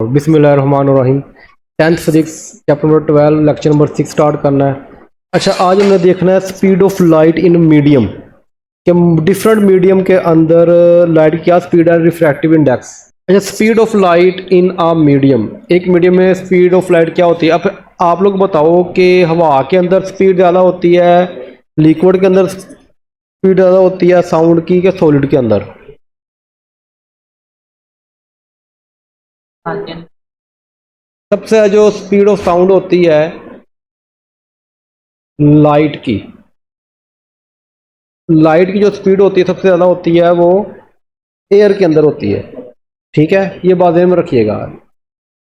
बिस्मिल्लाहिर्रहमानिर्रहीम। 10th physics chapter number 12 lecture number 6 start करना है। अच्छा, आज हमने देखना है speed of light in medium कि डिफरेंट मीडियम के अंदर लाइट की क्या स्पीड है, रिफ्रैक्टिव इंडेक्स। अच्छा, speed of light in a medium, एक मीडियम में स्पीड ऑफ लाइट क्या होती है। अब आप लोग बताओ कि हवा के अंदर स्पीड ज़्यादा होती है, लिक्विड के अंदर स्पीड ज़्यादा होती है साउंड की, कि सॉलिड के अंदर? सबसे जो स्पीड ऑफ साउंड होती है लाइट की जो स्पीड होती है सबसे ज़्यादा होती है वो एयर के अंदर होती है। ठीक है, ये बात ध्यान में रखिएगा।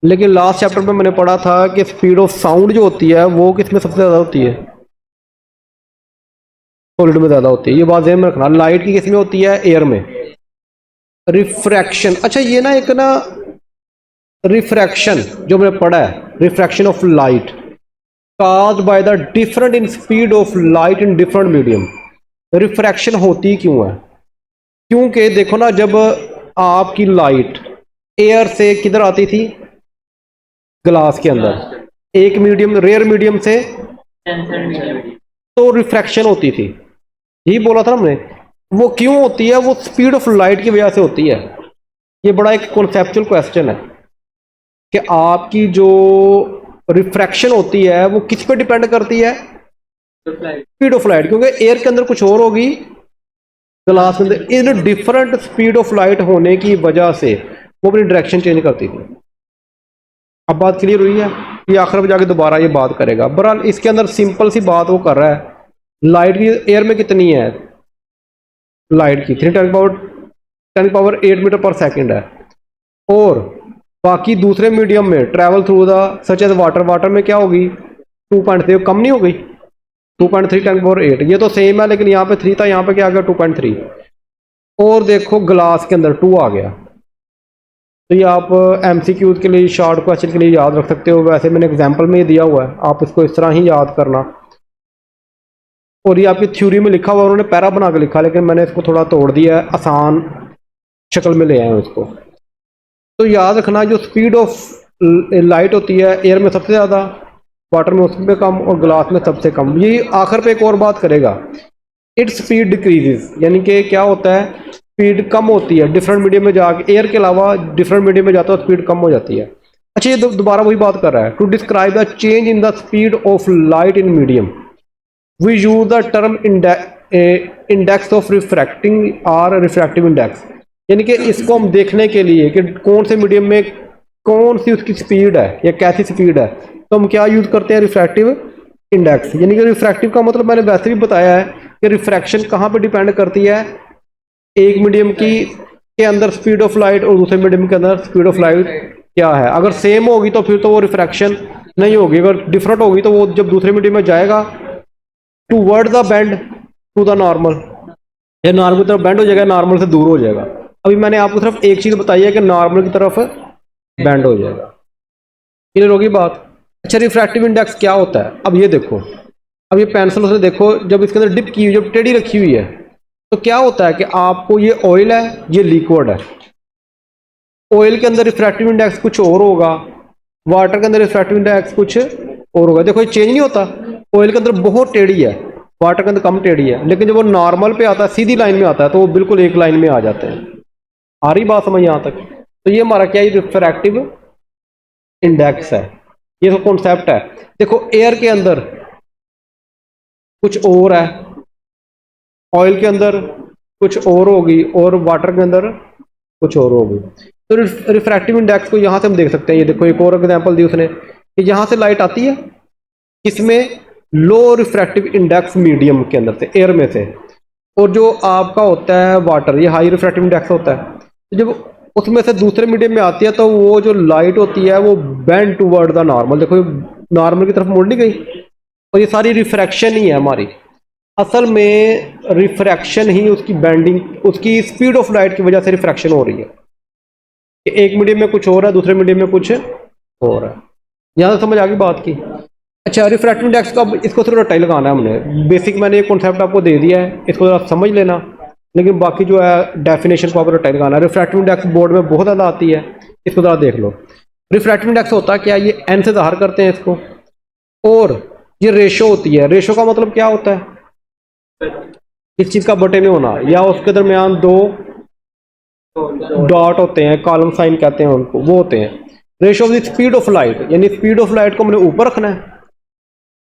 लेकिन लास्ट चैप्टर में मैंने पढ़ा था कि स्पीड ऑफ साउंड जो होती है वो किस में सबसे ज़्यादा होती है? सॉलिड में ज़्यादा होती है। ये बात ध्यान में रखना। लाइट की किस में होती है? एयर में। रिफ्रैक्शन, अच्छा ये ना एक ना रिफ्रैक्शन जो मैंने पढ़ा है, refraction of light caused by the different in speed of light in different medium। Refraction होती क्यों है? क्योंकि देखो ना, जब आपकी लाइट एयर से किधर आती थी? ग्लास के अंदर, एक मीडियम रेयर मीडियम से, तो रिफ्रैक्शन होती थी। यही बोला था हमने। वो क्यों होती है? वो स्पीड ऑफ लाइट की वजह से होती है। ये बड़ा एक कॉन्सेप्चुअल क्वेश्चन है कि आपकी जो रिफ्रैक्शन होती है वो किस पे डिपेंड करती है? Speed of light. क्योंकि एयर के अंदर कुछ और होगी, ग्लास के अंदर in different speed of light होने की वजह से वो अपनी डायरेक्शन चेंज करती थी। अब बात क्लियर हुई है? ये आखिर में जाके दोबारा ये बात करेगा। बहरहाल इसके अंदर सिंपल सी बात वो कर रहा है। लाइट की एयर में कितनी है? लाइट की 3 × 10⁻8 मीटर पर सेकेंड है। और बाकी दूसरे मीडियम में travel through the such as water में क्या होगी? 2.3। कम नहीं हो गई? 2.3 10⁻8। ये तो सेम है, लेकिन यहाँ पे 3 था, यहाँ पे क्या आ गया? 2.3। और देखो ग्लास के अंदर 2 आ गया। तो ये आप MCQ के लिए, शॉर्ट क्वेश्चन के लिए याद रख सकते हो। वैसे मैंने एग्जाम्पल में दिया हुआ है, आप इसको इस तरह ही याद करना। और ये आपकी थ्योरी में लिखा हुआ, उन्होंने पैरा बना के लिखा, लेकिन मैंने इसको थोड़ा तोड़ दिया है, आसान शक्ल में ले आए हैं इसको। तो याद रखना, जो स्पीड ऑफ लाइट होती है एयर में सबसे ज़्यादा, वाटर में उसमें कम, और ग्लास में सबसे कम। ये आखिर पे एक और बात करेगा, इट्स स्पीड डिक्रीजेस, यानी कि क्या होता है? स्पीड कम होती है डिफरेंट मीडियम में जाके। एयर के अलावा डिफरेंट मीडियम में जाता है स्पीड कम हो जाती है। अच्छा, ये दोबारा वही बात कर रहा है। To describe the change in the speed of light in medium we use the term index of refracting or refractive index. यानी कि इसको हम देखने के लिए कि कौन से मीडियम में कौन सी उसकी स्पीड है या कैसी स्पीड है, तो हम क्या यूज करते हैं? Refractive index. यानी कि रिफ्रैक्टिव का मतलब मैंने वैसे भी बताया है कि रिफ्रैक्शन कहाँ पे डिपेंड करती है? एक मीडियम की के अंदर स्पीड ऑफ लाइट और दूसरे मीडियम के अंदर स्पीड ऑफ लाइट क्या है। अगर सेम होगी तो फिर तो वो रिफ्रैक्शन नहीं होगी। अगर डिफरेंट होगी तो वो जब दूसरे मीडियम में जाएगा toward the bend to the normal, या नॉर्मल की तरफ बेंड हो जाएगा, नॉर्मल से दूर हो जाएगा। अभी मैंने आपको सिर्फ एक चीज बताई है कि नॉर्मल की तरफ बेंड हो जाएगा। क्लियर होगी बात? अच्छा, रिफ्रैक्टिव इंडेक्स क्या होता है? अब ये देखो, अब ये पेंसिल से देखो, जब इसके अंदर डिप की हुई, जब टेढ़ी रखी हुई है, तो क्या होता है कि आपको ये ऑयल है, ये लिक्विड है। ऑयल के अंदर रिफ्रैक्टिव इंडेक्स कुछ और होगा, वाटर के अंदर रिफ्रैक्टिव इंडेक्स कुछ और होगा। देखो ये चेंज नहीं होता। ऑयल के अंदर बहुत टेढ़ी है, वाटर के अंदर कम टेढ़ी है, लेकिन जब वो नॉर्मल पे आता है, सीधी लाइन में आता है, तो वो बिल्कुल एक लाइन में आ जाते हैं। आ रही बात समझ यहाँ तक? तो ये हमारा क्या है? रिफ्रैक्टिव इंडेक्स है। ये तो कॉन्सेप्ट है। देखो एयर के अंदर कुछ और है, ऑयल के अंदर कुछ और होगी, और वाटर के अंदर कुछ और होगी। तो रिफ्रैक्टिव इंडेक्स को यहाँ से हम देख सकते हैं। ये देखो एक और एग्जांपल दी उसने कि यहाँ से लाइट आती है, किसमें? लो रिफ्रैक्टिव इंडेक्स मीडियम के अंदर से, एयर में से। और जो आपका होता है वाटर, ये हाई रिफ्रैक्टिव इंडेक्स होता है। तो जब उसमें से दूसरे मीडियम में आती है तो वो जो लाइट होती है वो बेंड टूवर्ड द नॉर्मल। देखो नॉर्मल की तरफ मुड़ नहीं गई, और ये सारी रिफ्रैक्शन ही है हमारी। असल में रिफ्रैक्शन ही उसकी बेंडिंग, उसकी स्पीड ऑफ लाइट की वजह से रिफ्रैक्शन हो रही है कि एक मीडियम में कुछ और है, दूसरे मीडियम में कुछ और है। यहाँ से समझ आ गई बात की? अच्छा, रिफ्रैक्टिव इंडेक्स का इसको सिर्फ रटाई लगाना है हमने। बेसिक मैंने एक कॉन्सेप्ट आपको दे दिया है, इसको आप समझ लेना, लेकिन बाकी जो है डेफिनेशन को आप रटाई लगाना है। रिफ्रैक्टिव इंडेक्स बोर्ड में बहुत ज़्यादा आती है, इसको ज़रा देख लो। रिफ्रैक्टिव इंडेक्स होता है क्या, ये एन से ज़ाहिर करते हैं इसको, और ये रेशो होती है। रेशो का मतलब क्या होता है, इस चीज़ का बटे में होना, या उसके दरमियान दो डॉट होते हैं, कॉलम साइन कहते हैं उनको, वो होते हैं। Ratio of the speed of light, यानी स्पीड ऑफ लाइट को हमने ऊपर रखना है,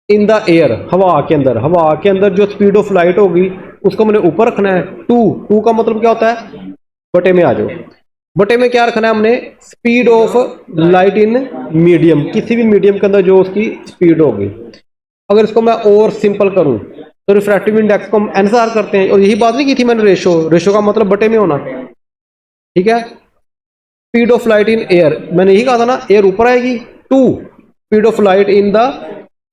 इन द एयर, हवा के अंदर, हवा के अंदर जो स्पीड ऑफ लाइट होगी उसको हमने ऊपर रखना है। टू का मतलब क्या होता है, बटे में आ जाओ, बटे में क्या रखना है हमने, speed of light in medium, किसी भी मीडियम के अंदर जो उसकी स्पीड होगी। अगर इसको मैं और सिंपल करूं तो रिफ्रैक्टिव इंडेक्स को हम एनसार करते हैं, और यही बात नहीं की थी मैंने, रेशो का मतलब बटे में होना, ठीक है। Speed of light in air, मैंने यही कहा था ना, एयर ऊपर आएगी, to speed of light in the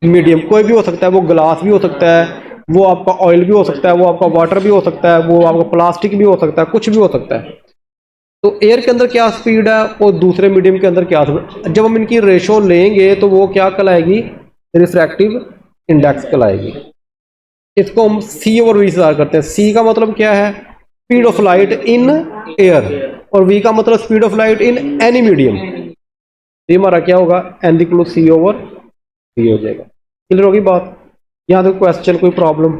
medium, कोई भी हो सकता है, वो ग्लास भी हो सकता है, वो आपका ऑयल भी हो सकता है, वो आपका वाटर भी हो सकता है, वो आपका प्लास्टिक भी हो सकता है, कुछ भी हो सकता है। तो एयर के अंदर क्या स्पीड है और दूसरे मीडियम के अंदर क्या स्पीड, जब हम इनकी रेशो लेंगे तो वो क्या कहलाएगी, रिफ्रैक्टिव इंडेक्स कहलाएगी। इसको हम सी और वी से करते हैं। सी का मतलब क्या है, speed of light in air, और वी का मतलब speed of light in any medium. ये हमारा क्या होगा, N equal C over V हो जाएगा। क्लियर होगी बात, यहाँ तक क्वेश्चन, कोई प्रॉब्लम?